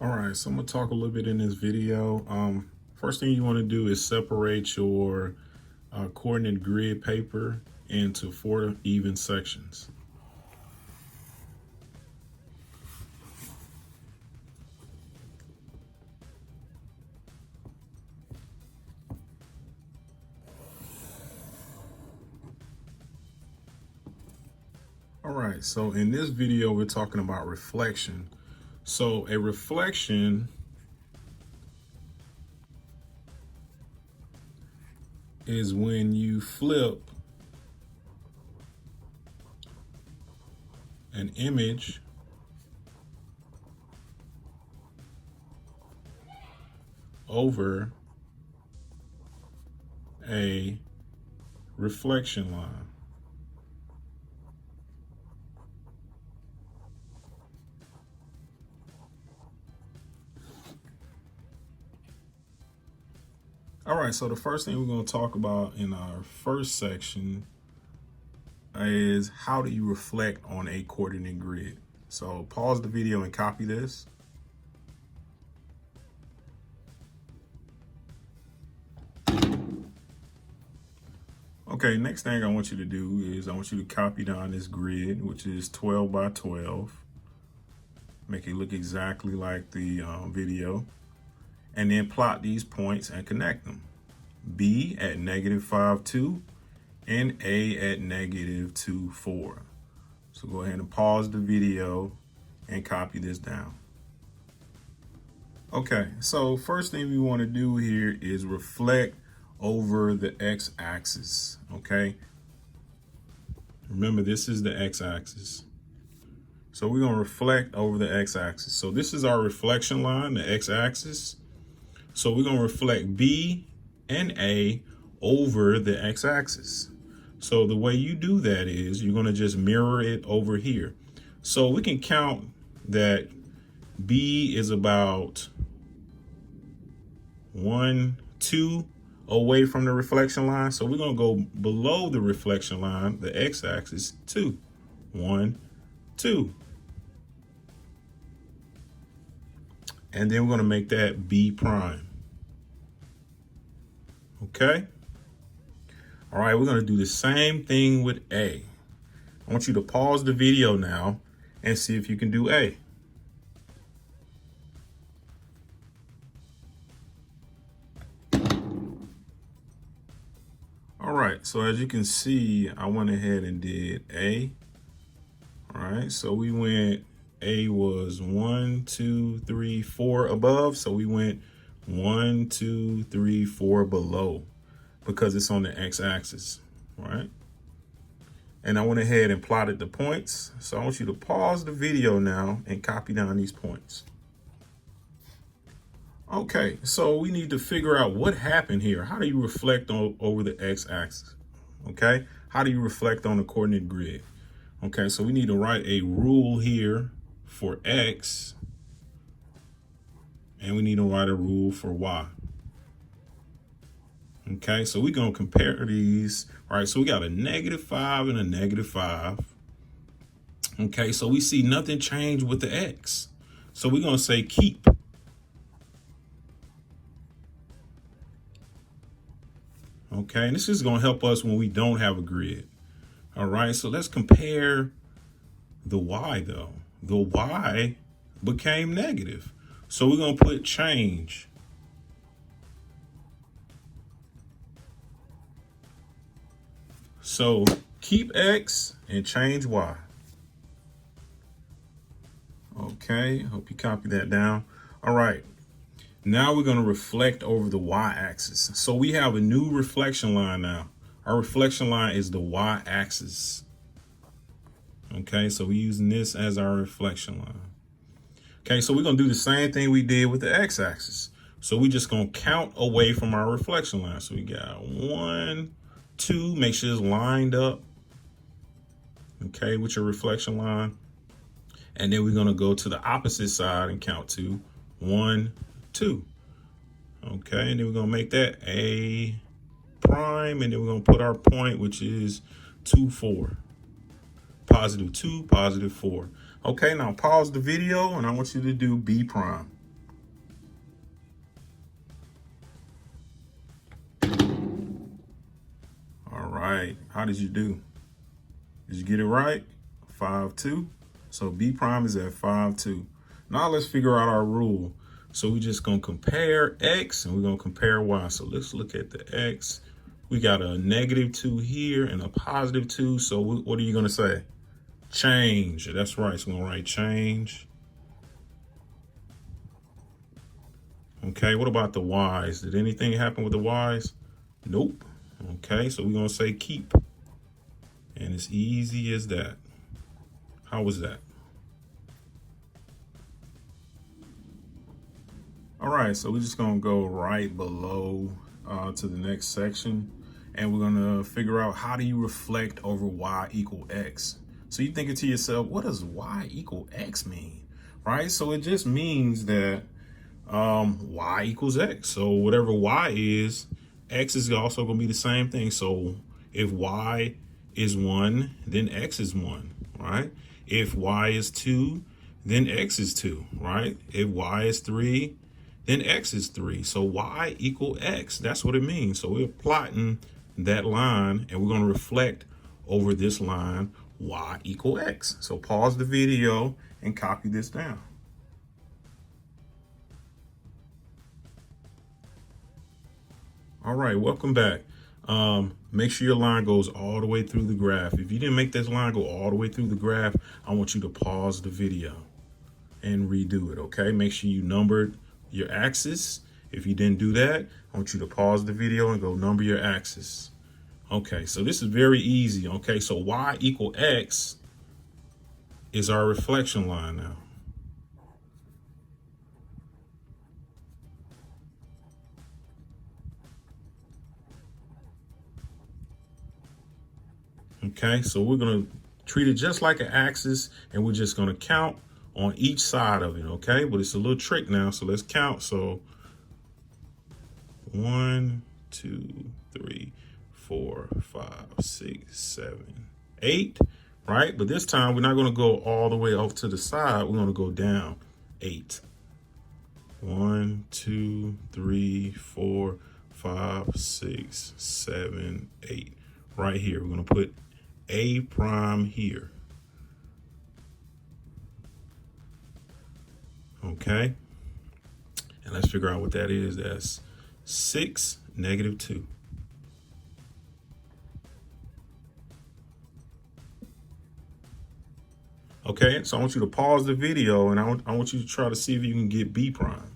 All right, so I'm gonna talk a little bit in this video. First thing you want to do is separate your coordinate grid paper into 4 even sections. All right, so in this video, we're talking about reflection. So a reflection is when you flip an image over a reflection line. All right, so the first thing we're going to talk about in our first section is how do you reflect on a coordinate grid. So pause the video and copy this. Okay, next thing I want you to do is I want you to copy down this grid, which is 12 by 12. Make it look exactly like the video. And then plot these points and connect them. B at -5, 2, and A at -2, 4. So go ahead and pause the video and copy this down. Okay, so first thing we want to do here is reflect over the x-axis, okay? Remember, this is the x-axis. So we're going to reflect over the x-axis. So this is our reflection line, the x-axis. So we're going to reflect B and A over the x-axis. So the way you do that is you're going to just mirror it over here. So we can count that B is about 1, 2 away from the reflection line. So we're going to go below the reflection line, the x-axis, 2. 1, 2. And then we're going to make that B prime. Okay. All right, we're going to do the same thing with A. I want you to pause the video now and see if you can do A. All right, so as you can see, I went ahead and did A. All right, so we went, A was 1, 2, 3, 4 above. So we went 1, 2, 3, 4 below because it's on the x-axis, right? And I went ahead and plotted the points. So I want you to pause the video now and copy down these points. Okay, so we need to figure out what happened here. How do you reflect over the x-axis? Okay, how do you reflect on the coordinate grid? Okay, so we need to write a rule here for x, and we need to write a rule for y. Okay, so we're going to compare these. All right, so we got a -5 and a -5. Okay, so we see nothing changed with the x. So we're going to say keep. Okay, and this is going to help us when we don't have a grid. All right, so let's compare the y though. The y became negative. So we're going to put change. So keep x and change y. Okay, hope you copy that down. All right, now we're going to reflect over the y-axis. So we have a new reflection line now. Our reflection line is the y-axis. Okay, so we're using this as our reflection line. Okay, so we're going to do the same thing we did with the x-axis. So we're just going to count away from our reflection line. So we got 1, 2, make sure it's lined up, okay, with your reflection line. And then we're going to go to the opposite side and count 2, 1, 2. Okay, and then we're going to make that A prime, and then we're going to put our point, which is 2, 4. +2, +4. Okay, now pause the video, and I want you to do B prime. How did you do? Did you get it right? 5, 2. So B prime is at 5, 2. Now let's figure out our rule. So we're just going to compare X and we're going to compare Y. So let's look at the X. We got a -2 here and a +2. So what are you going to say? Change. That's right. So we're going to write change. Okay, what about the Y's? Did anything happen with the Y's? Nope. Okay, so we're going to say keep. And it's easy as that. How was that? All right, so we're just going to go right below to the next section. And we're going to figure out, how do you reflect over Y equal X? So you're thinking to yourself, what does Y equal X mean? Right? So it just means that Y equals X. So whatever Y is, X is also going to be the same thing. So if Y is 1, then X is 1, right? If Y is 2, then X is 2, right? If Y is 3, then X is 3. So Y equal X. That's what it means. So we're plotting that line and we're going to reflect over this line, Y equal X. So pause the video and copy this down. All right, welcome back. Make sure your line goes all the way through the graph. If you didn't make this line go all the way through the graph, I want you to pause the video and redo it, okay? Make sure you numbered your axis. If you didn't do that, I want you to pause the video and go number your axis. Okay, so this is very easy, okay? So Y equal X is our reflection line now. Okay, so we're going to treat it just like an axis, and we're just going to count on each side of it, okay? But it's a little trick now, so let's count. So 1, 2, 3, 4, 5, 6, 7, 8, right? But this time we're not going to go all the way off to the side. We're going to go down 8. 1, 2, 3, 4, 5, 6, 7, 8. Right here, we're going to put A prime here. Okay. And let's figure out what that is. That's 6, -2. Okay, so I want you to pause the video and I want you to try to see if you can get B prime.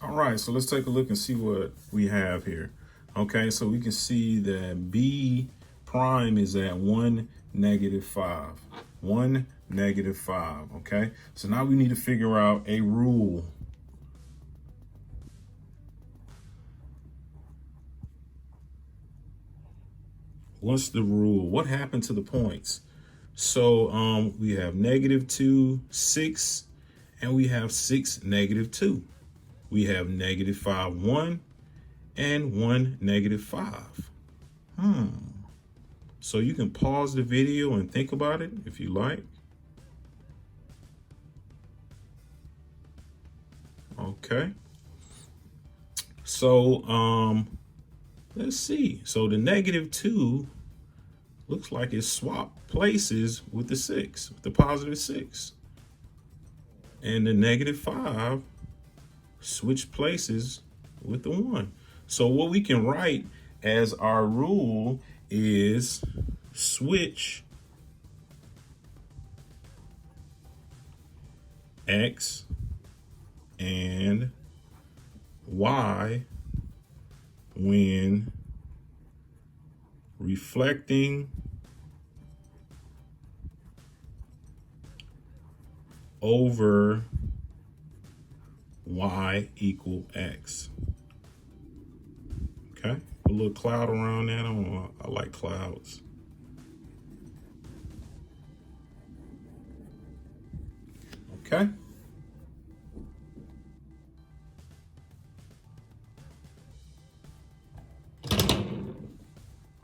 All right, so let's take a look and see what we have here. Okay, so we can see that B prime is at 1, -5. 1, -5, okay? So now we need to figure out a rule. What's the rule? What happened to the points? So we have -2, 6, and we have 6, -2. We have -5, 1, and 1, -5. So you can pause the video and think about it if you like. Okay. So let's see. So the -2 looks like it swapped places with the 6, with the +6. And the -5 switch places with the 1. So what we can write as our rule is switch X and Y when reflecting over Y equal X. Okay, a little cloud around that. I like clouds. Okay.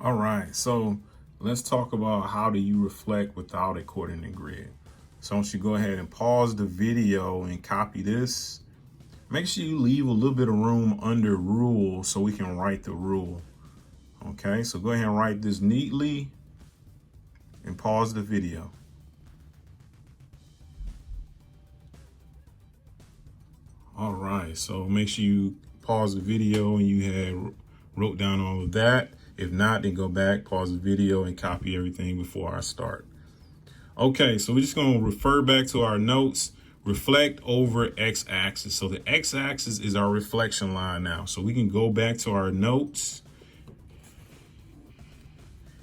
All right, so let's talk about how do you reflect without a coordinate grid. So I want you to go ahead and pause the video and copy this. Make sure you leave a little bit of room under rule so we can write the rule. Okay, so go ahead and write this neatly and pause the video. All right, so make sure you pause the video and you wrote down all of that. If not, then go back, pause the video, and copy everything before I start. Okay, so we're just going to refer back to our notes. Reflect over x-axis. So the x-axis is our reflection line now. So we can go back to our notes.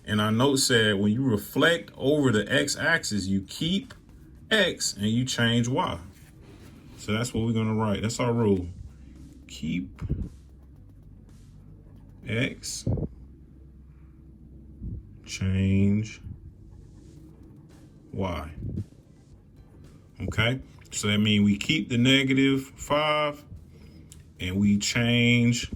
And our note said when you reflect over the x-axis, you keep x and you change y. So that's what we're going to write. That's our rule. Keep x, change y. Okay, so that means we keep the -5 and we change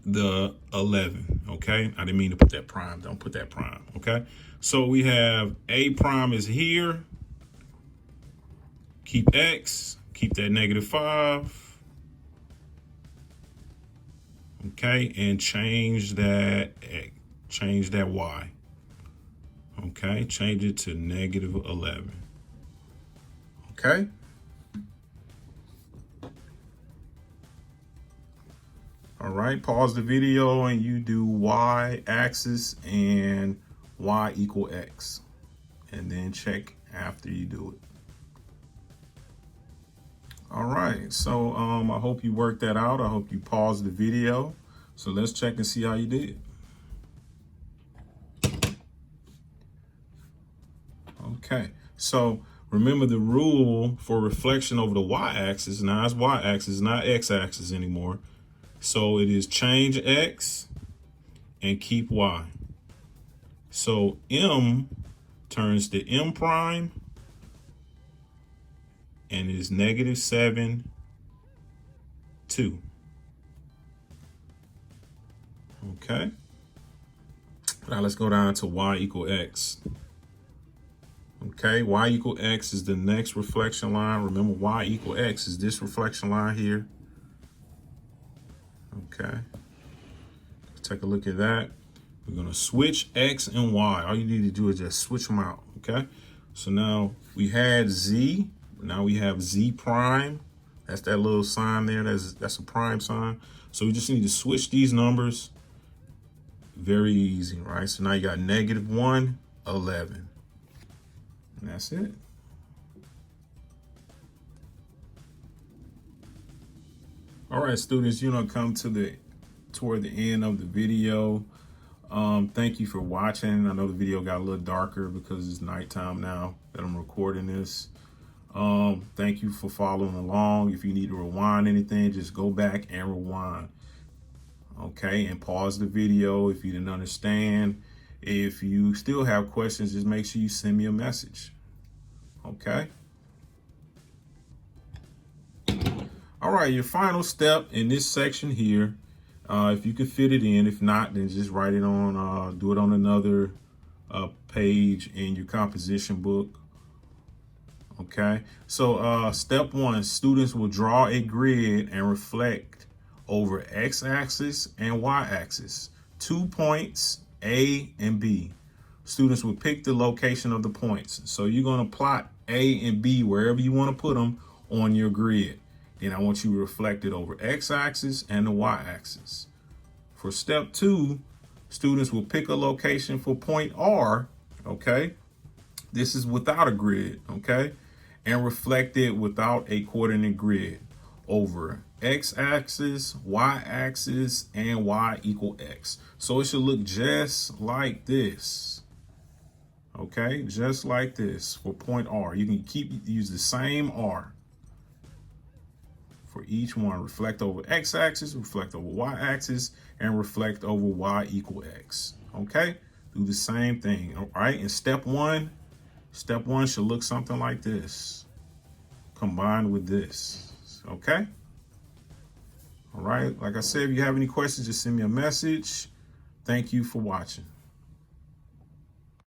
the 11. Okay, I didn't mean to put that prime. Don't put that prime. Okay, so we have a prime is here. Keep x, keep that -5. Okay, and change that y. Okay, change it to -11. Okay. All right, pause the video and you do y-axis and y equal x. And then check after you do it. All right, so I hope you worked that out. I hope you paused the video. So let's check and see how you did. Okay, so remember the rule for reflection over the y-axis. Now it's y-axis, not x-axis anymore. So it is change x and keep y. So m turns to m prime and is -7, 2. Okay. Now let's go down to y equal x. Okay, y equal x is the next reflection line. Remember, y equal x is this reflection line here. Okay, let's take a look at that. We're gonna switch x and y. All you need to do is just switch them out, okay? So now we had z, now we have z prime. That's that little sign there, that's a prime sign. So we just need to switch these numbers. Very easy, right? So now you got -1, 11. And that's it. All right, students, come toward the end of the video. Thank you for watching. I know the video got a little darker because it's nighttime now that I'm recording this. Thank you for following along. If you need to rewind anything, just go back and rewind. Okay, and pause the video if you didn't understand. If you still have questions, just make sure you send me a message. Okay. All right, your final step in this section here, if you can fit it in. If not, then just write it on, do it on another page in your composition book. Okay, so step 1, students will draw a grid and reflect over x-axis and y-axis, 2 points, A and B. Students will pick the location of the points. So you're going to plot A and B wherever you want to put them on your grid. Then I want you to reflect it over x-axis and the y-axis. For step 2, students will pick a location for point R, okay? This is without a grid, okay? And reflect it without a coordinate grid over x-axis, y-axis, and y equal x. So it should look just like this. Okay, just like this for point R. You can use the same R for each one. Reflect over x-axis, reflect over y-axis, and reflect over y equal x. Okay, do the same thing. All right, and step 1 should look something like this, combined with this. Okay. All right, like I said, if you have any questions, just send me a message. Thank you for watching.